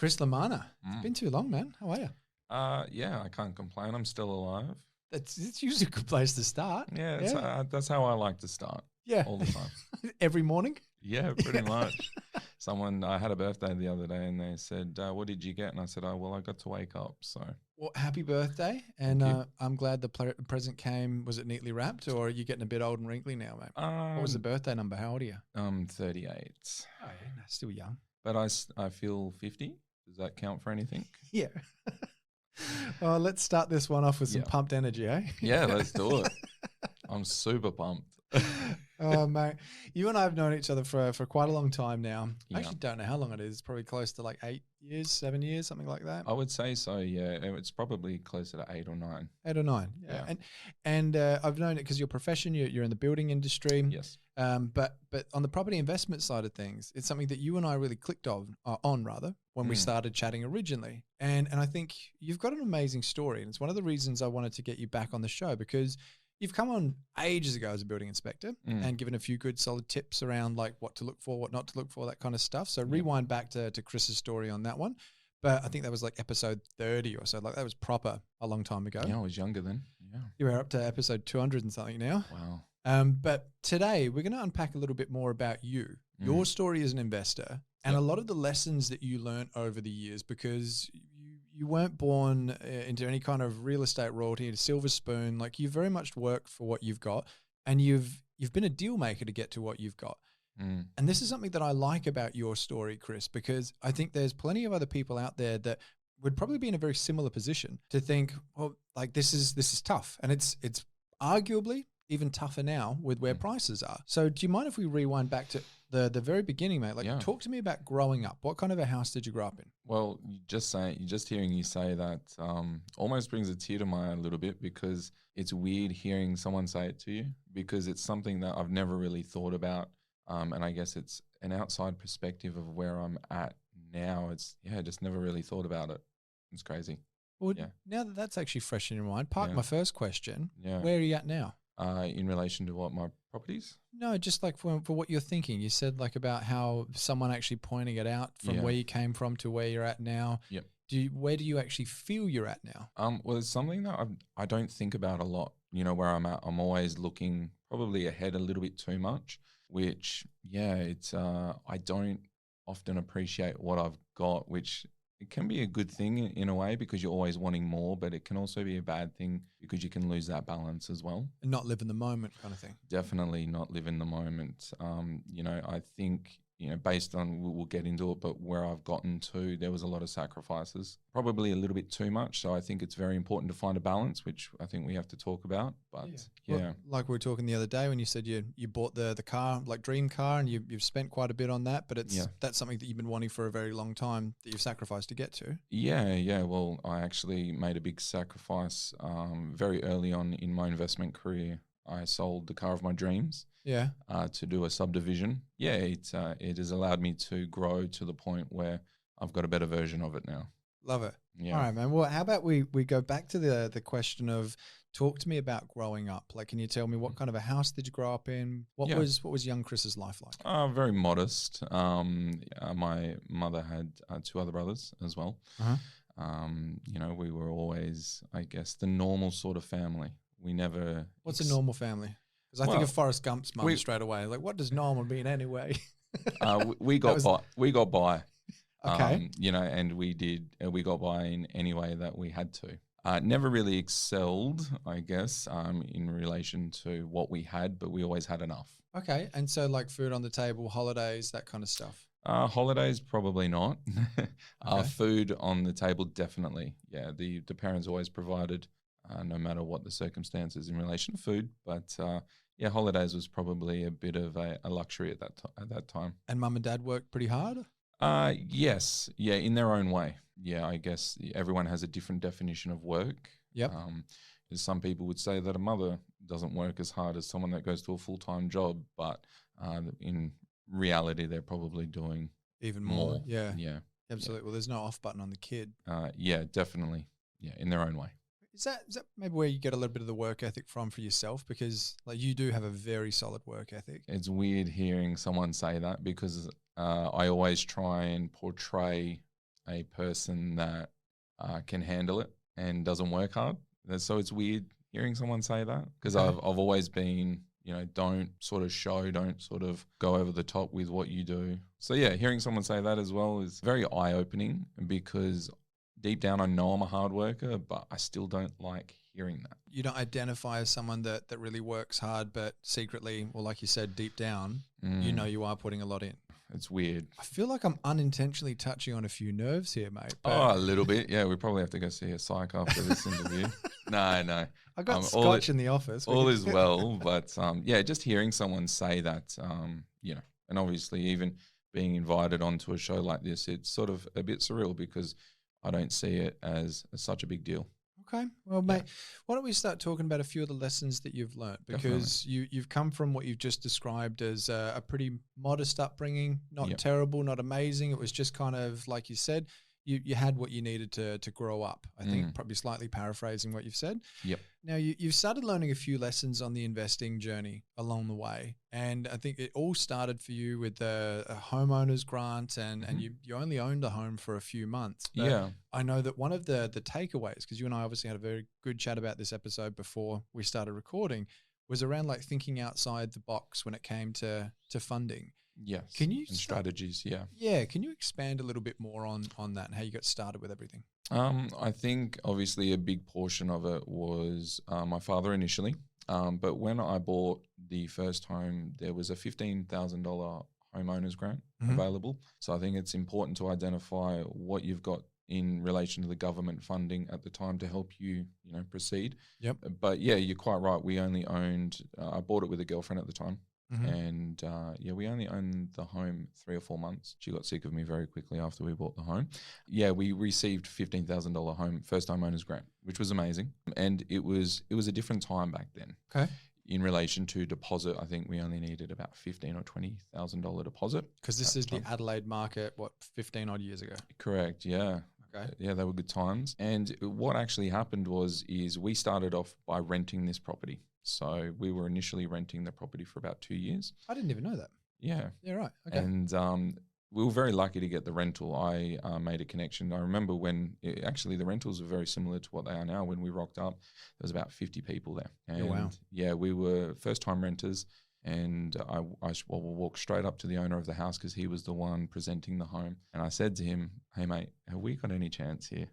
Chris Lamanna. It's been too long, man. How are you? Yeah, I can't complain. I'm still alive. It's usually a good place to start. Yeah, that's how I like to start. Yeah. All the time. Every morning? Yeah, pretty much. I had a birthday the other day and they said, what did you get? And I said, oh, well, I got to wake up. So, Well, happy birthday. And I'm glad the present came. Was it neatly wrapped, or are you getting a bit old and wrinkly now, mate? What was the birthday number? How old are you? 38. Oh, yeah, no, still young. But I feel 50. Does that count for anything? Yeah. Well, let's start this one off with some Yeah. pumped energy, eh? Yeah, let's do it. I'm super pumped. Oh, mate. You and I have known each other for quite a long time now. I Yeah. actually don't know how long it is. It's probably close to like 8 years, 7 years, something like that. I would say so, yeah. It's probably closer to 8 or 9. 8 or 9, yeah. And I've known it because your profession, you're in the building industry. Yes. But on the property investment side of things, it's something that you and I really clicked on when we started chatting originally. And I think you've got an amazing story. And it's one of the reasons I wanted to get you back on the show, because you've come on ages ago as a building inspector and given a few good solid tips around like what to look for, what not to look for, that kind of stuff. So rewind back to Chris's story on that one. But I think that was like episode 30 or so. Like that was proper a long time ago. Yeah, I was younger then. Yeah. You were up to episode 200 and something now. Wow. But today we're going to unpack a little bit more about you, your story as an investor, and a lot of the lessons that you learned over the years, because you weren't born into any kind of real estate royalty, a silver spoon. Like you very much worked for what you've got, and you've been a deal maker to get to what you've got. And this is something that I like about your story, Chris, because I think there's plenty of other people out there that would probably be in a very similar position to think, well, like this is tough, and it's arguably even tougher now with where prices are. So do you mind if we rewind back to the very beginning, mate? Like talk to me about growing up. What kind of a house did you grow up in? Well, just hearing you say that almost brings a tear to my eye a little bit, because it's weird hearing someone say it to you, because it's something that I've never really thought about. And I guess it's an outside perspective of where I'm at now. It's, just never really thought about it. It's crazy. Well, now that that's actually fresh in your mind, my first question. Where are you at now? In relation to what, my properties? No, just like for what you're thinking. You said like about how someone actually pointing it out from where you came from to where you're at now. Yep. Where do you actually feel you're at now? Well, it's something that I don't think about a lot. You know, where I'm at, I'm always looking probably ahead a little bit too much, which, it's, I don't often appreciate what I've got, which it can be a good thing in a way, because you're always wanting more, but it can also be a bad thing because you can lose that balance as well. And not live in the moment kind of thing. Definitely not live in the moment. I think, based on, we'll get into it, but where I've gotten to, there was a lot of sacrifices, probably a little bit too much. So I think it's very important to find a balance, which I think we have to talk about. But Well, like we were talking the other day when you said you bought the car, like dream car, and you've spent quite a bit on that, but that's something that you've been wanting for a very long time that you've sacrificed to get to. Yeah. Well, I actually made a big sacrifice very early on in my investment career. I sold the car of my dreams. To do a subdivision. It has allowed me to grow to the point where I've got a better version of it now. Love it. Yeah. All right, man. Well, how about we go back to the question of, talk to me about growing up. Like, can you tell me what kind of a house did you grow up in? What was young Chris's life like? Very modest. My mother had 2 other brothers as well. We were always, I guess, the normal sort of family. We never. What's a normal family? Because I think of Forrest Gump's mum straight away. Like, what does normal mean anyway? We got by. Okay. And we got by in any way that we had to. Never really excelled, I guess, in relation to what we had, but we always had enough. Okay. And so like food on the table, holidays, that kind of stuff. Holidays, probably not. Food on the table, definitely. Yeah. The parents always provided, no matter what the circumstances in relation to food. But, holidays was probably a bit of a luxury at that time. And mum and dad worked pretty hard? Yes. Yeah, in their own way. Yeah, I guess everyone has a different definition of work. Yep. Some people would say that a mother doesn't work as hard as someone that goes to a full-time job, but in reality, they're probably doing even more. Yeah. Yeah. Absolutely. Yeah. Well, there's no off button on the kid. Yeah, definitely. Yeah, in their own way. Is that maybe where you get a little bit of the work ethic from for yourself? Because like you do have a very solid work ethic. It's weird hearing someone say that, because I always try and portray a person that can handle it and doesn't work hard. So it's weird hearing someone say that, because Okay. I've always been, don't sort of show, don't sort of go over the top with what you do. So yeah, hearing someone say that as well is very eye-opening, because deep down I know I'm a hard worker, but I still don't like hearing that. You don't identify as someone that really works hard, but secretly, or like you said, deep down, you are putting a lot in. It's weird. I feel like I'm unintentionally touching on a few nerves here, mate. Oh, a little bit. Yeah, we probably have to go see a psych after this interview. No. I got scotch in the office. All is well, but yeah, just hearing someone say that, and obviously even being invited onto a show like this, it's sort of a bit surreal, because I don't see it as such a big deal. Okay. Well, mate, why don't we start talking about a few of the lessons that you've learnt? Because you've come from what you've just described as a pretty modest upbringing, not terrible, not amazing. It was just kind of, like you said, you had what you needed to grow up. I think probably slightly paraphrasing what you've said. Yep. Now, you've started learning a few lessons on the investing journey along the way. And I think it all started for you with a homeowner's grant, and you only owned a home for a few months. But I know that one of the takeaways, because you and I obviously had a very good chat about this episode before we started recording, was around like thinking outside the box when it came to funding. Yes. Can you strategies? Yeah. Yeah. Can you expand a little bit more on that and how you got started with everything? I think obviously a big portion of it was my father initially. But when I bought the first home, there was a $15,000 homeowner's grant available. So I think it's important to identify what you've got in relation to the government funding at the time to help you, proceed. Yep. But yeah, you're quite right. We only owned, I bought it with a girlfriend at the time. And we only owned the home 3 or 4 months. She got sick of me very quickly after we bought the home. Yeah, we received $15,000 first home owners grant, which was amazing. And it was a different time back then. Okay. In relation to deposit, I think we only needed about $15,000 or $20,000 deposit. Because this is the Adelaide market, 15 odd years ago? Correct. Yeah. Okay. Yeah, they were good times. And what actually happened is we started off by renting this property. So we were initially renting the property for about 2 years. I didn't even know that. Yeah. Yeah, right. Okay. And we were very lucky to get the rental. I made a connection. I remember when actually the rentals were very similar to what they are now. When we rocked up, there was about 50 people there. And wow. Yeah, we were first-time renters. And I walked straight up to the owner of the house, because he was the one presenting the home. And I said to him, "Hey, mate, have we got any chance here?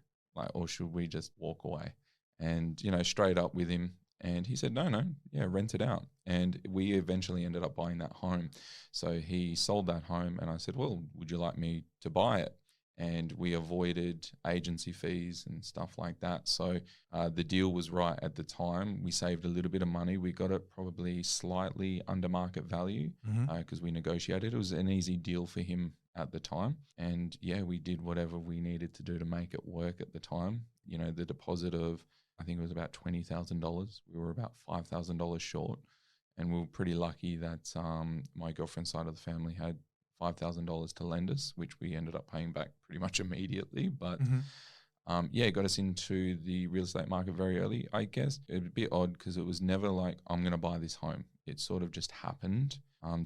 Or should we just walk away?" And, straight up with him. And he said, no, yeah, rent it out. And we eventually ended up buying that home. So he sold that home, and I said, well, would you like me to buy it? And we avoided agency fees and stuff like that. So the deal was right at the time. We saved a little bit of money. We got it probably slightly under market value because we negotiated. It was an easy deal for him at the time. And yeah, we did whatever we needed to do to make it work at the time. The deposit of, I think it was about $20,000. We were about $5,000 short, and we were pretty lucky that my girlfriend's side of the family had $5,000 to lend us, which we ended up paying back pretty much immediately. But it got us into the real estate market very early. I guess it was a bit odd because it was never like, I'm going to buy this home. It sort of just happened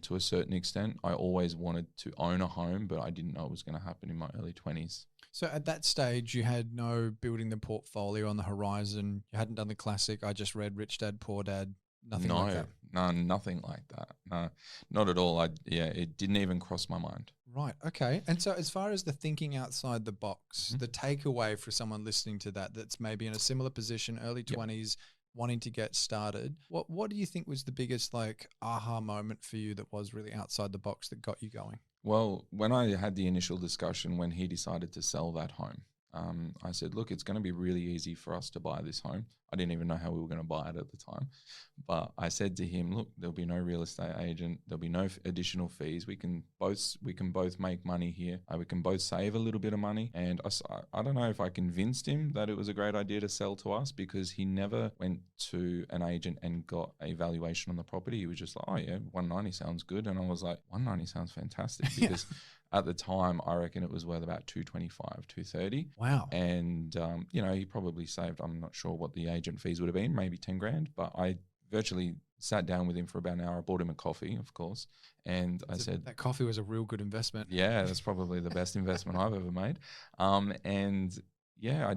to a certain extent. I always wanted to own a home, but I didn't know it was going to happen in my early 20s. So at that stage, you had no building the portfolio on the horizon. You hadn't done the classic, I just read Rich Dad, Poor Dad, nothing like that? No, nothing like that. No, not at all. It didn't even cross my mind. Right, okay. And so as far as the thinking outside the box, the takeaway for someone listening to that's maybe in a similar position, early 20s, wanting to get started, what do you think was the biggest aha moment for you that was really outside the box that got you going? Well, when I had the initial discussion when he decided to sell that home, I said, look, it's going to be really easy for us to buy this home. I didn't even know how we were going to buy it at the time. But I said to him, look, there'll be no real estate agent. There'll be no additional fees. We can both make money here. We can both save a little bit of money. And I don't know if I convinced him that it was a great idea to sell to us, because he never went to an agent and got a valuation on the property. He was just like, oh yeah, 190 sounds good. And I was like, 190 sounds fantastic, because at the time, I reckon it was worth about 225, 230. Wow. And, he probably saved, I'm not sure what the agent fees would have been, maybe 10 grand, but I virtually sat down with him for about an hour. I bought him a coffee, of course. And I said, that coffee was a real good investment. yeah, that's probably the best investment I've ever made. And yeah,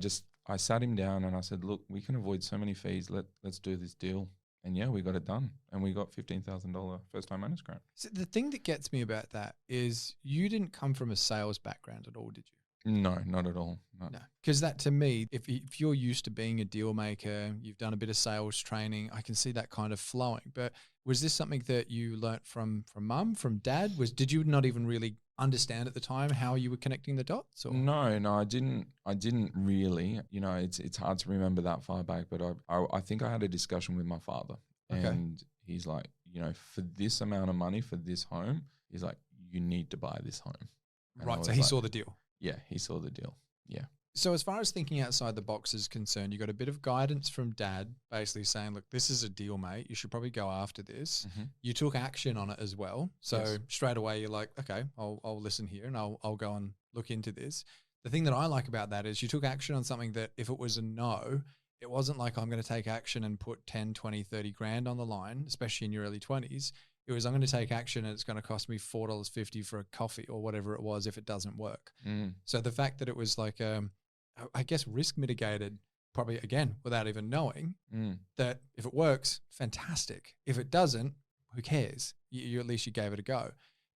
I sat him down and I said, look, we can avoid so many fees. Let's do this deal. And yeah, we got it done. And we got $15,000 first-time owners grant. So the thing that gets me about that is you didn't come from a sales background at all, did you? No, not at all. No, because that to me, if you're used to being a deal maker, you've done a bit of sales training, I can see that kind of flowing. But was this something that you learnt from mum, from dad? Did you not even really understand at the time how you were connecting the dots? Or? No, I didn't really. You know, it's hard to remember that far back, but I think I had a discussion with my father, and he's like, you know, for this amount of money for this home, he's like, you need to buy this home. And right. So he saw the deal. Yeah, he saw the deal. Yeah. So as far as thinking outside the box is concerned, you got a bit of guidance from dad basically saying, look, this is a deal, mate. You should probably go after this. Mm-hmm. You took action on it as well. So straight away you're like, okay, I'll listen here and I'll go and look into this. The thing that I like about that is you took action on something that if it was a no, it wasn't like I'm going to take action and put 10, 20, 30 grand on the line, especially in your early 20s. It was, I'm going to take action and it's going to cost me $4.50 for a coffee or whatever it was if it doesn't work. Mm. So the fact that it was like, I guess risk mitigated probably again, without even knowing that if it works, fantastic. If it doesn't, who cares? You at least you gave it a go.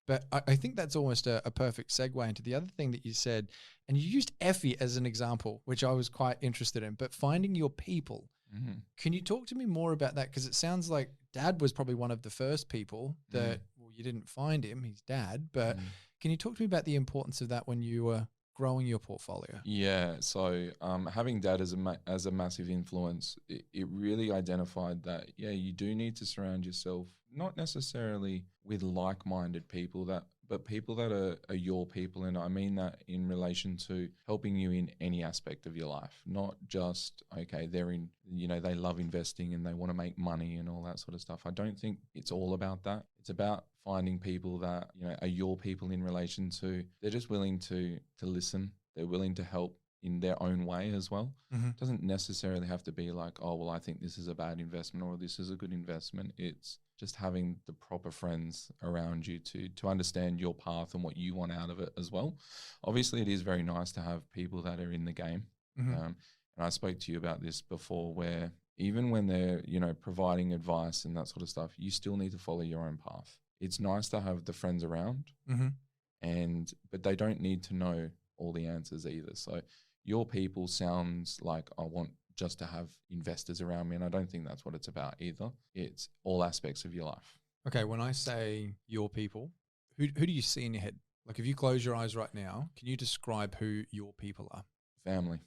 But I think that's almost a perfect segue into the other thing that you said, and you used Effie as an example, which I was quite interested in, but finding your people. Mm-hmm. Can you talk to me more about that? Because it sounds like dad was probably one of the first people that, well, you didn't find him, he's dad, but can you talk to me about the importance of that when you were growing your portfolio? Yeah, so having dad as a massive influence, it really identified that, yeah, you do need to surround yourself, not necessarily with like-minded people, but people that are your people. And I mean that in relation to helping you in any aspect of your life, not just, okay, they love investing and they want to make money and all that sort of stuff. I don't think it's all about that. It's about finding people that, are your people in relation to, they're just willing to listen. They're willing to help in their own way as well. Mm-hmm. It doesn't necessarily have to be like, oh, well, I think this is a bad investment or this is a good investment. It's just having the proper friends around you to understand your path and what you want out of it as well. Obviously, it is very nice to have people that are in the game. Mm-hmm. And I spoke to you about this before, where even when they're, providing advice and that sort of stuff, you still need to follow your own path. It's nice to have the friends around, but they don't need to know all the answers either. So your people sounds like I want just to have investors around me, and I don't think that's what it's about either. It's all aspects of your life. Okay, when I say your people, who do you see in your head? Like if you close your eyes right now, can you describe who your people are? Family.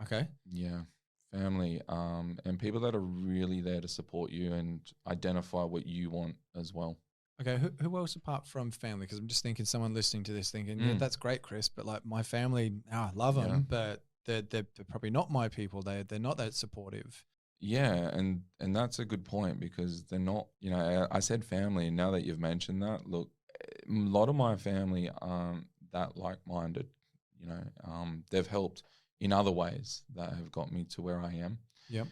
Okay. Yeah, family, and people that are really there to support you and identify what you want as well. Okay, who else apart from family? Because I'm just thinking someone listening to this thinking, yeah, that's great, Chris, but like my family, I love them, but they're probably not my people. They're not that supportive. Yeah, and that's a good point, because they're not, I said family, and now that you've mentioned that, look, a lot of my family aren't that like-minded. They've helped in other ways that have got me to where I am. Yep.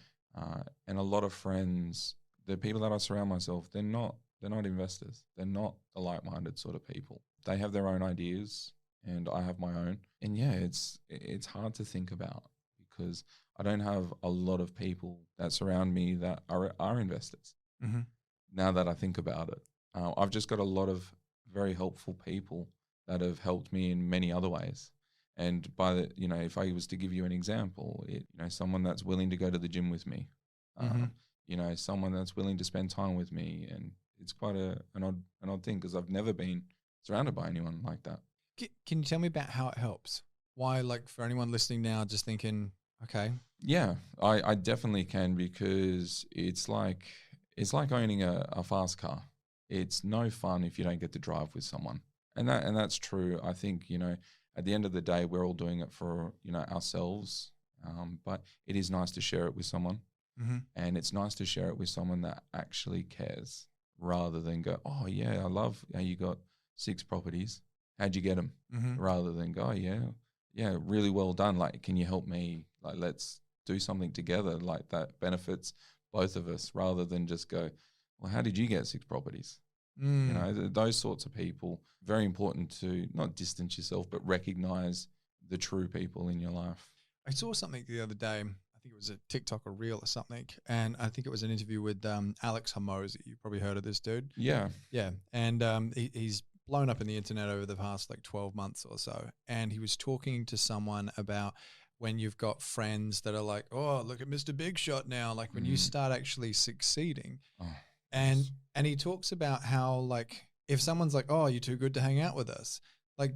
And a lot of friends, the people that I surround myself, they're not investors. They're not the like-minded sort of people. They have their own ideas and I have my own. And yeah, it's hard to think about, because I don't have a lot of people that surround me that are investors. Mm-hmm. Now that I think about it, I've just got a lot of very helpful people that have helped me in many other ways. And if I was to give you an example, someone that's willing to go to the gym with me, someone that's willing to spend time with me, and it's quite an odd thing, because I've never been surrounded by anyone like that. Can you tell me about how it helps? Why, like for anyone listening now, just thinking, okay. Yeah, I definitely can, because it's like owning a fast car. It's no fun if you don't get to drive with someone. And that's true. I think, at the end of the day, we're all doing it for, ourselves. But it is nice to share it with someone. Mm-hmm. And it's nice to share it with someone that actually cares, rather than go, oh yeah, I love how you got 6 properties. How'd you get them? Mm-hmm. Rather than go, oh, yeah, really well done. Like, can you help me? Like, let's do something together. Like that benefits both of us, rather than just go, well, how did you get 6 properties? Mm. You know, those sorts of people, very important to not distance yourself, but recognize the true people in your life. I saw something the other day. I think it was a TikTok or reel or something, and I think it was an interview with Alex Hormozi. You probably heard of this dude. Yeah. Yeah, and he's blown up in the internet over the past like 12 months or so. And he was talking to someone about when you've got friends that are like, oh, look at Mr. Big Shot now. Like when you start actually succeeding. Oh, And yes. and he talks about how like if someone's like, oh, you're too good to hang out with us, like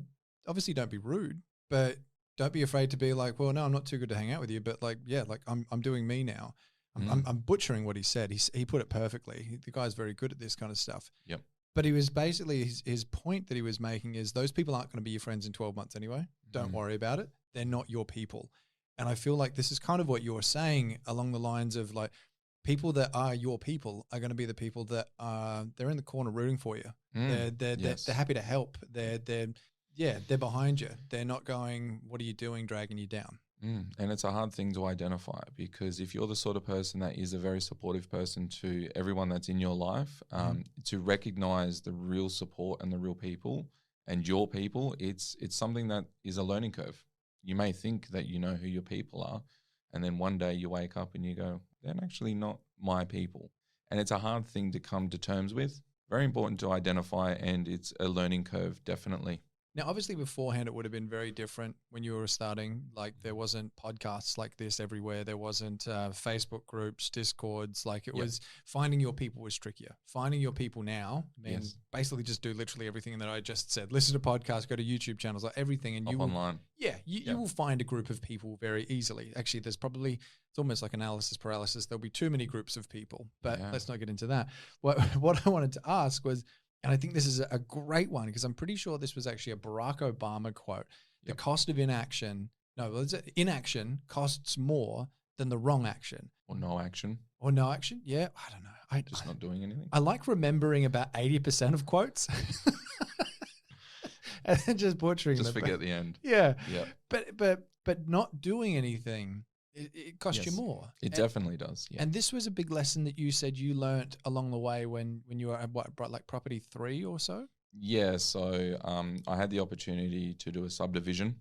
obviously don't be rude, but don't be afraid to be like, well, no, I'm not too good to hang out with you, but like, yeah, like I'm doing me now. I'm butchering what he said. He put it perfectly. The guy's very good at this kind of stuff. Yep. But he was basically his point that he was making is those people aren't going to be your friends in 12 months anyway. Don't worry about it. They're not your people. And I feel like this is kind of what you're saying along the lines of like people that are your people are going to be the people that they're in the corner rooting for you. They're happy to help. They're behind you. They're not going, what are you doing, dragging you down. And it's a hard thing to identify because if you're the sort of person that is a very supportive person to everyone that's in your life, to recognize the real support and the real people and your people, it's something that is a learning curve. You may think that you know who your people are, and then one day you wake up and you go, they're actually not my people. And it's a hard thing to come to terms with. Very important to identify, and it's a learning curve, definitely. Now, obviously, beforehand, it would have been very different when you were starting. Like, there wasn't podcasts like this everywhere. There wasn't Facebook groups, Discords. Like, it was finding your people was trickier. Finding your people now means basically just do literally everything that I just said. Listen to podcasts, go to YouTube channels, like everything. And Up online. You will find a group of people very easily. Actually, there's probably, it's almost like analysis paralysis. There'll be too many groups of people, but let's not get into that. What I wanted to ask was, and I think this is a great one because I'm pretty sure this was actually a Barack Obama quote. The cost of inaction costs more than the wrong action. Or no action. Or no action? Yeah, I don't know. Just not doing anything. I like remembering about 80% of quotes. And then just butchering them. Just forget the end. Yeah. But not doing anything, it costs you more. It definitely does. Yeah. And this was a big lesson that you said you learnt along the way when you were at like property 3 or so? Yeah. So I had the opportunity to do a subdivision,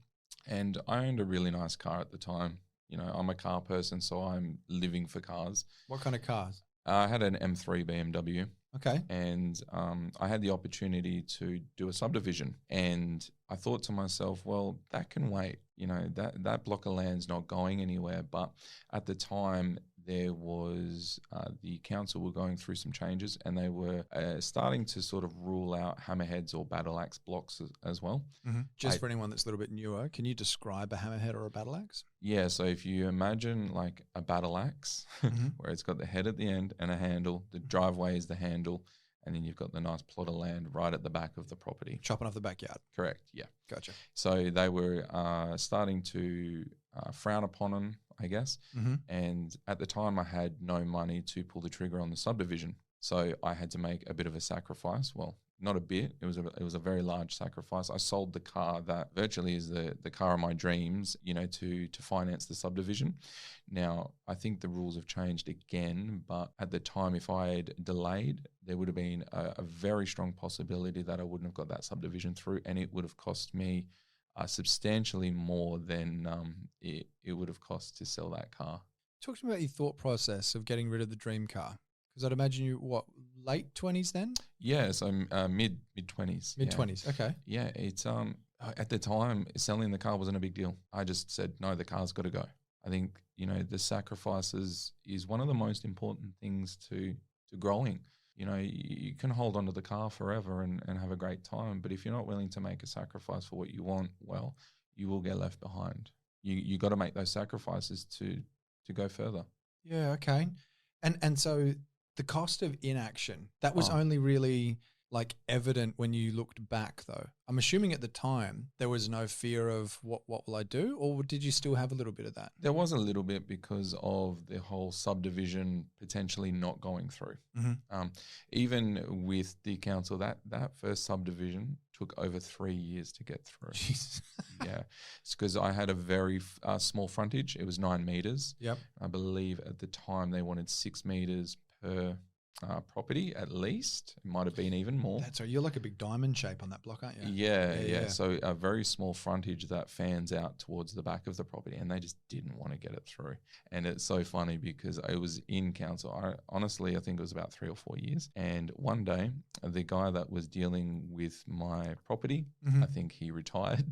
and I owned a really nice car at the time. You know, I'm a car person, so I'm living for cars. What kind of cars? I had an M3 BMW. Okay. And I had the opportunity to do a subdivision, and I thought to myself, well, that can wait. You know, that block of land's not going anywhere. But at the time, there was the council were going through some changes, and they were starting to sort of rule out hammerheads or battle axe blocks as well. Just for anyone that's a little bit newer, can you describe a hammerhead or a battle axe? Yeah, so if you imagine like a battle axe where it's got the head at the end and a handle, the driveway is the handle, and then you've got the nice plot of land right at the back of the property. Chopping off the backyard. Correct, yeah. Gotcha. So they were starting to frown upon them, I guess. And at the time, I had no money to pull the trigger on the subdivision. So I had to make a bit of a sacrifice. Well, not a bit. It was a very large sacrifice. I sold the car that virtually is the car of my dreams, you know, to finance the subdivision. Now, I think the rules have changed again, but at the time, if I had delayed, there would have been a very strong possibility that I wouldn't have got that subdivision through, and it would have cost me substantially more than it would have cost to sell that car. Talk to me about your thought process of getting rid of the dream car. Because I'd imagine you, late 20s then? Yeah, so mid-20s. Mid-20s, okay. Yeah, it's at the time, selling the car wasn't a big deal. I just said, no, the car's got to go. I think, you know, the sacrifices is one of the most important things to growing. You know, you can hold onto the car forever and have a great time, but if you're not willing to make a sacrifice for what you want, well, you will get left behind. You got to make those sacrifices to go further. Yeah, okay. And so the cost of inaction, that was only really like evident when you looked back though. I'm assuming at the time there was no fear of what will I do, or did you still have a little bit of that? There was a little bit because of the whole subdivision potentially not going through. Even with the council, that first subdivision took over 3 years to get through. Jesus. Yeah, it's because I had a very small frontage. It was 9 meters. Yep. I believe at the time they wanted 6 meters per property at least. It might have been even more. That's right. You're like a big diamond shape on that block, aren't you? Yeah. So a very small frontage that fans out towards the back of the property, and they just didn't want to get it through. And it's so funny because I was in council. Honestly, I think it was about 3 or 4 years. And one day, the guy that was dealing with my property, I think he retired.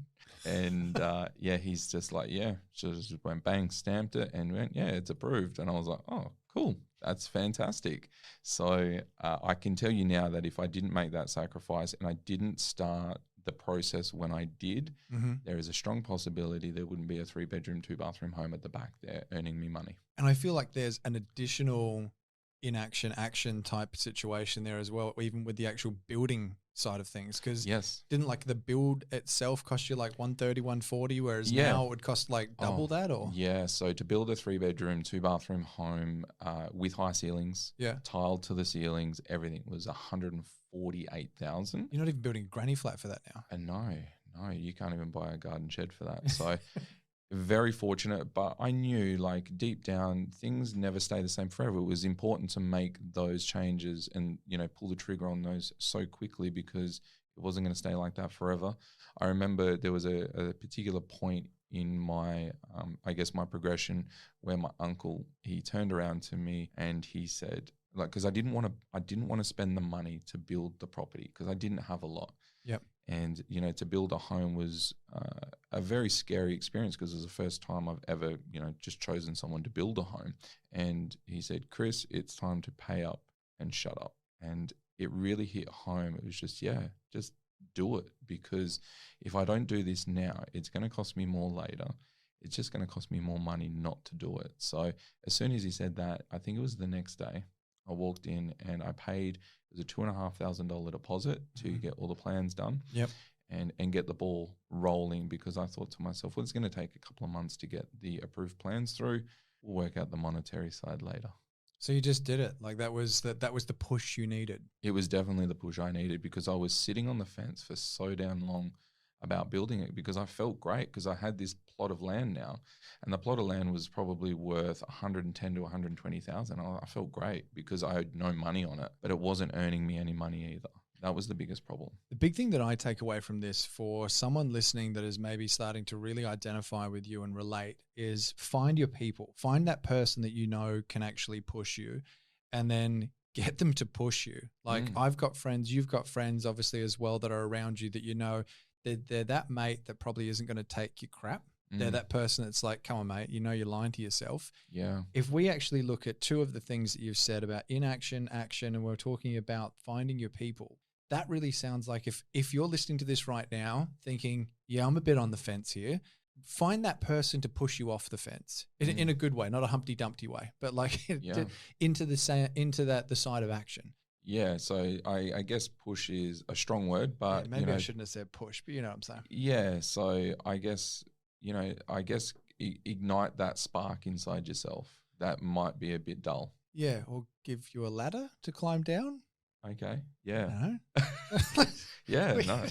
And he's just like, just went bang, stamped it, and went, it's approved. And I was like, oh, cool. That's fantastic. So I can tell you now that if I didn't make that sacrifice and I didn't start the process when I did, there is a strong possibility there wouldn't be a 3-bedroom, 2-bathroom home at the back there earning me money. And I feel like there's an additional inaction, action type situation there as well, even with the actual building side of things. Because didn't like the build itself cost you like 130, 140, whereas now it would cost like double that? Or so to build a 3-bedroom, 2-bathroom home with high ceilings, tiled to the ceilings, everything was 148,000. You're not even building a granny flat for that now. And no, you can't even buy a garden shed for that. So very fortunate, but I knew like deep down things never stay the same forever. It was important to make those changes and, pull the trigger on those so quickly because it wasn't going to stay like that forever. I remember there was a particular point in my, my progression where my uncle, he turned around to me and he said, like, because I didn't want to spend the money to build the property because I didn't have a lot. Yep. And, to build a home was a very scary experience because it was the first time I've ever, just chosen someone to build a home. And he said, Chris, it's time to pay up and shut up. And it really hit home. It was just, just do it. Because if I don't do this now, it's going to cost me more later. It's just going to cost me more money not to do it. So as soon as he said that, I think it was the next day, I walked in and I paid, it was a $2,500 deposit to get all the plans done and get the ball rolling because I thought to myself, well, it's going to take a couple of months to get the approved plans through. We'll work out the monetary side later. So you just did it. Like that was the push you needed. It was definitely the push I needed because I was sitting on the fence for so damn long about building it because I felt great because I had this plot of land now and the plot of land was probably worth 110 to 120,000. I felt great because I had no money on it, but it wasn't earning me any money either. That was the biggest problem. The big thing that I take away from this for someone listening that is maybe starting to really identify with you and relate is find your people, find that person that can actually push you and then get them to push you. Like I've got friends, you've got friends obviously as well that are around you that they're that mate that probably isn't going to take your crap. They're that person that's like, come on, mate, you're lying to yourself. Yeah. If we actually look at two of the things that you've said about inaction, action, and we're talking about finding your people, that really sounds like if you're listening to this right now thinking, I'm a bit on the fence here, find that person to push you off the fence in a good way, not a Humpty Dumpty way, but like into the side of action. Yeah, so I guess push is a strong word, but maybe I shouldn't have said push, but you know what I'm saying. Yeah, so I guess ignite that spark inside yourself. That might be a bit dull. Yeah, or give you a ladder to climb down. Okay. Yeah. No. Yeah. No.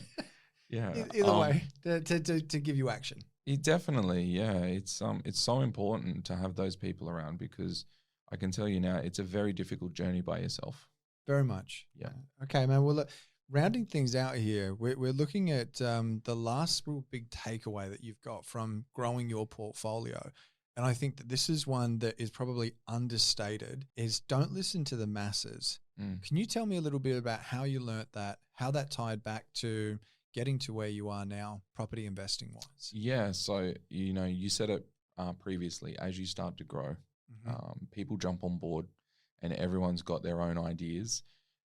Yeah. Either way, to give you action. It definitely, it's so important to have those people around because I can tell you now, it's a very difficult journey by yourself. Very much. Yeah. Okay, man. Well, look, rounding things out here, we're looking at the last real big takeaway that you've got from growing your portfolio. And I think that this is one that is probably understated, is don't listen to the masses. Can you tell me a little bit about how you learnt that, how that tied back to getting to where you are now, property investing wise? Yeah. So, you said it previously, as you start to grow, people jump on board and everyone's got their own ideas.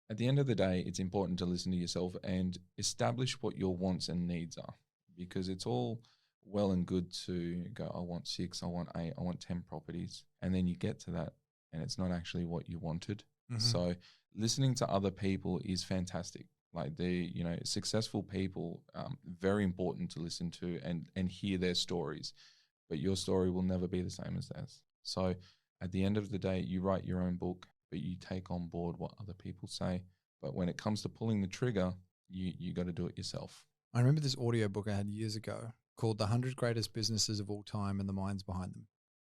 At the end of the day, it's important to listen to yourself and establish what your wants and needs are because it's all well and good to go, I want 6, I want 8, I want 10 properties. And then you get to that and it's not actually what you wanted. So listening to other people is fantastic. Like successful people, very important to listen to and hear their stories, but your story will never be the same as theirs. So at the end of the day, you write your own book, but you take on board what other people say. But when it comes to pulling the trigger, you got to do it yourself. I remember this audiobook I had years ago called The 100 Greatest Businesses of All Time and the Minds Behind Them.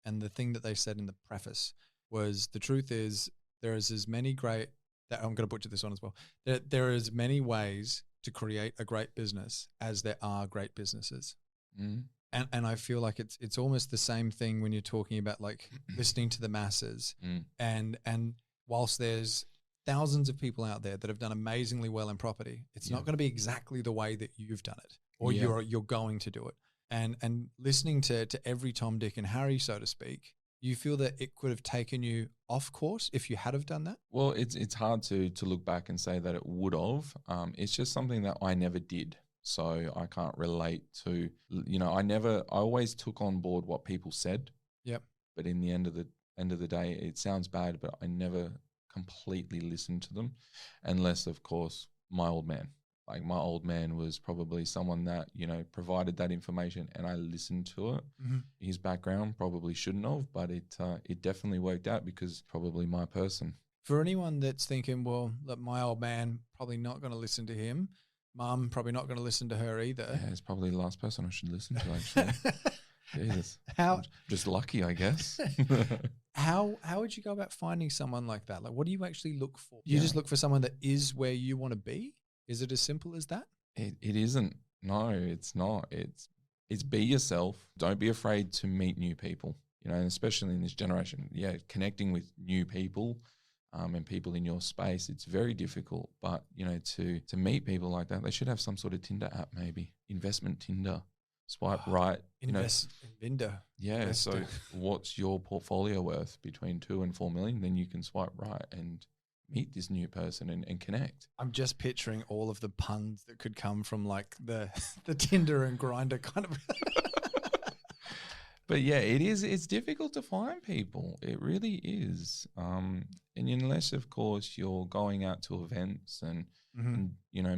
And the thing that they said in the preface was the truth is there is as many great that I'm going to butcher this one as well. There are as many ways to create a great business as there are great businesses. Mm. And I feel like it's almost the same thing when you're talking about like listening to the masses. And whilst there's thousands of people out there that have done amazingly well in property, it's not going to be exactly the way that you've done it or you're going to do it. And listening to every Tom, Dick, and Harry, so to speak, you feel that it could have taken you off course if you had have done that? Well, it's hard to look back and say that it would have. It's just something that I never did. So I can't relate to, I always took on board what people said. Yep. But in the end of the day, it sounds bad, but I never completely listened to them, unless of course my old man. Like my old man was probably someone that, provided that information and I listened to it. Mm-hmm. His background probably shouldn't have, but it definitely worked out because probably my person. For anyone that's thinking, well, look, my old man probably not going to listen to him. Mum probably not going to listen to her either. Yeah, it's probably the last person I should listen to, actually. Jesus. How I'm just lucky, I guess. How would you go about finding someone like that? Like, what do you actually look for? Do you just look for someone that is where you want to be? Is it as simple as that? It isn't. No, it's not. It's be yourself. Don't be afraid to meet new people, and especially in this generation. Yeah, connecting with new people and people in your space, it's very difficult. But, to meet people like that, they should have some sort of Tinder app, maybe. Investment Tinder. Swipe right. Vinder. Yeah, Investor. so what's your portfolio worth between 2 and 4 million? Then you can swipe right and meet this new person and connect. I'm just picturing all of the puns that could come from like the Tinder and Grinder kind of. But yeah, it's difficult to find people. It really is. And unless, of course, you're going out to events and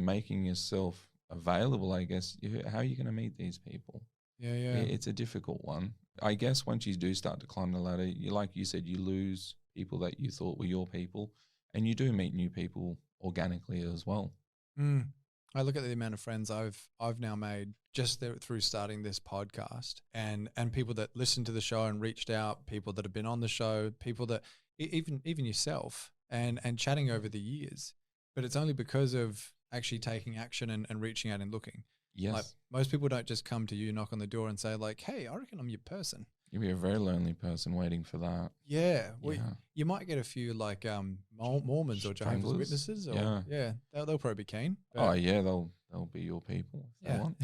making yourself available, I guess, how are you going to meet these people? Yeah. It's a difficult one. I guess once you do start to climb the ladder, like you said, you lose people that you thought were your people, and you do meet new people organically as well. I look at the amount of friends I've now made just through starting this podcast, and people that listened to the show and reached out, people that have been on the show, people that even yourself, and chatting over the years. But it's only because of actually taking action and reaching out and looking. Yes. Like most people don't just come to you, knock on the door and say like, hey, I reckon I'm your person. You'll be a very lonely person waiting for that. Yeah. Well, you might get a few like Mormons or Jehovah's Witnesses. Or, yeah. They'll probably be keen. Oh, yeah. They'll be your people if they want.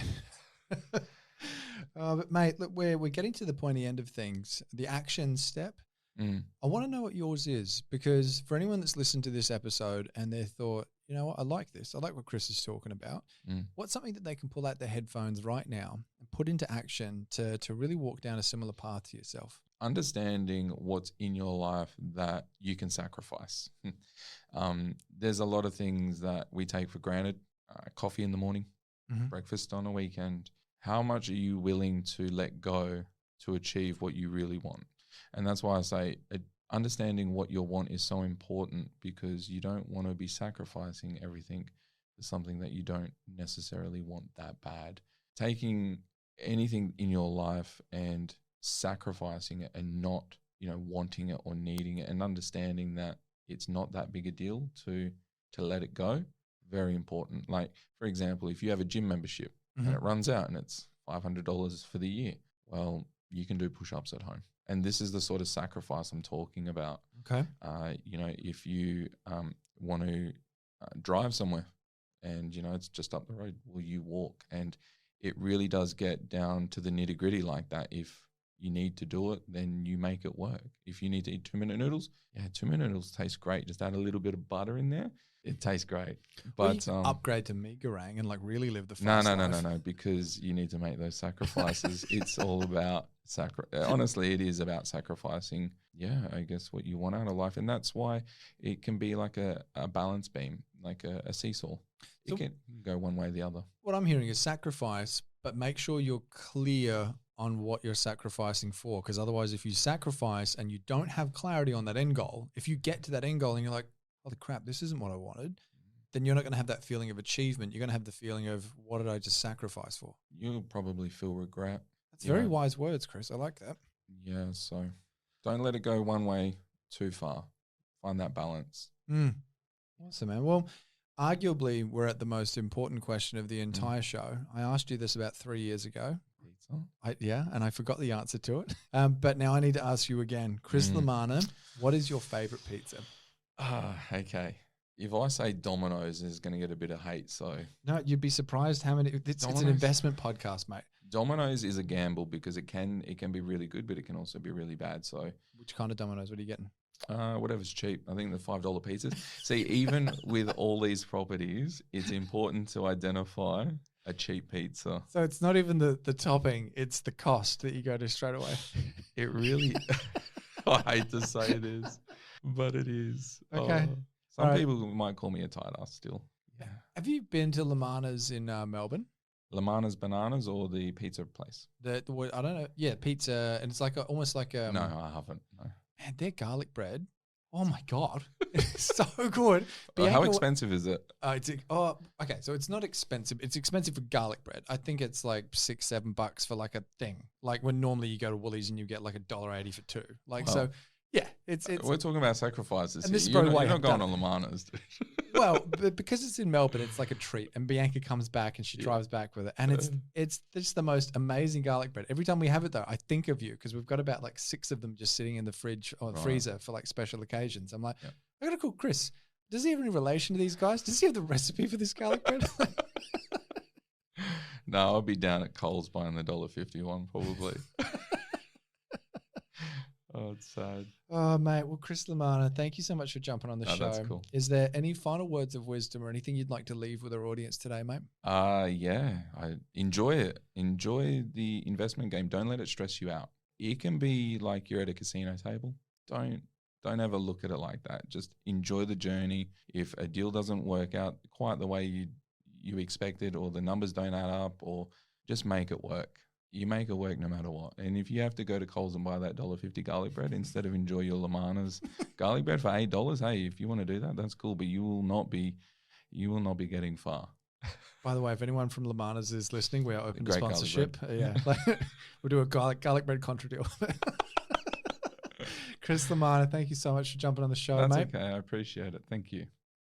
But mate, look, we're getting to the pointy end of things. The action step. I want to know what yours is, because for anyone that's listened to this episode and they thought, you know what, I like this. I like what Chris is talking about. What's something that they can pull out their headphones right now and put into action to really walk down a similar path to yourself? Understanding what's in your life that you can sacrifice. There's a lot of things that we take for granted. Coffee in the morning, breakfast on a weekend. How much are you willing to let go to achieve what you really want? And that's why I say understanding what you want is so important, because you don't want to be sacrificing everything for something that you don't necessarily want that bad. Taking anything in your life and sacrificing it and not, wanting it or needing it, and understanding that it's not that big a deal to let it go. Very important. Like, for example, if you have a gym membership and it runs out and it's $500 for the year, well, you can do push-ups at home. And this is the sort of sacrifice I'm talking about. Okay. If you want to drive somewhere and, it's just up the road, will you walk? And it really does get down to the nitty gritty like that. If you need to do it, then you make it work. If you need to eat 2-minute noodles, 2-minute noodles taste great. Just add a little bit of butter in there. It tastes great. But you can upgrade to Megarang and like really live the fast life. No, because you need to make those sacrifices. It's all about honestly, it is about sacrificing, I guess, what you want out of life. And that's why it can be like a balance beam, like a seesaw. So it can go one way or the other. What I'm hearing is sacrifice, but make sure you're clear on what you're sacrificing for. Because otherwise, if you sacrifice and you don't have clarity on that end goal, if you get to that end goal and you're like, holy crap, this isn't what I wanted, then you're not going to have that feeling of achievement. You're going to have the feeling of, what did I just sacrifice for? You'll probably feel regret. That's very wise words, Chris. I like that. Yeah, so don't let it go one way too far. Find that balance. Awesome, man. Well, arguably, we're at the most important question of the entire show. I asked you this about 3 years ago. Pizza? And I forgot the answer to it. But now I need to ask you again. Chris Lamanna, what is your favorite pizza? Okay. If I say Domino's, it's going to get a bit of hate. So no, you'd be surprised how many. It's an investment podcast, mate. Domino's is a gamble because it can be really good, but it can also be really bad. So which kind of Domino's? What are you getting? Whatever's cheap. I think the $5 pizzas. See, even with all these properties, it's important to identify a cheap pizza. So it's not even the topping; it's the cost that you go to straight away. It really. I hate to say this, but it is. Okay. Some people might call me a tight ass still. Yeah. Have you been to Lamanna's in Melbourne? Lamanna's Bananas or the pizza place? I don't know. Yeah, pizza, and it's like almost like a. No, I haven't. No. Man, their garlic bread. Oh my god, it's so good. How expensive is it? Okay. So it's not expensive. It's expensive for garlic bread. I think it's like $6-7 for like a thing. Like when normally you go to Woolies and you get like $1.80 for two. Like so. Yeah, it's. We're talking about sacrifices. And this is you're probably not going on Lamanna's. Well, but because it's in Melbourne, it's like a treat. And Bianca comes back and she drives back with it, and it's just the most amazing garlic bread. Every time we have it, though, I think of you because we've got about like 6 of them just sitting in the fridge or freezer for like special occasions. I'm like, I gotta call Chris. Does he have any relation to these guys? Does he have the recipe for this garlic bread? No, I'll be down at Coles buying the $1.51 probably. Oh, it's sad. Oh, mate. Well, Chris Lamanna, thank you so much for jumping on the show. That's cool. Is there any final words of wisdom or anything you'd like to leave with our audience today, mate? Yeah. I enjoy it. Enjoy the investment game. Don't let it stress you out. It can be like you're at a casino table. Don't ever look at it like that. Just enjoy the journey. If a deal doesn't work out quite the way you expected, or the numbers don't add up, or just make it work. You make it work no matter what. And if you have to go to Coles and buy that $1.50 garlic bread instead of enjoy your Lamanna's garlic bread for $8, hey, if you want to do that, that's cool. But you will not be getting far. By the way, if anyone from Lamanna's is listening, we are open to sponsorship. Yeah, we'll do a garlic bread contra deal. Chris Lamanna, thank you so much for jumping on the show, mate. That's okay. I appreciate it. Thank you.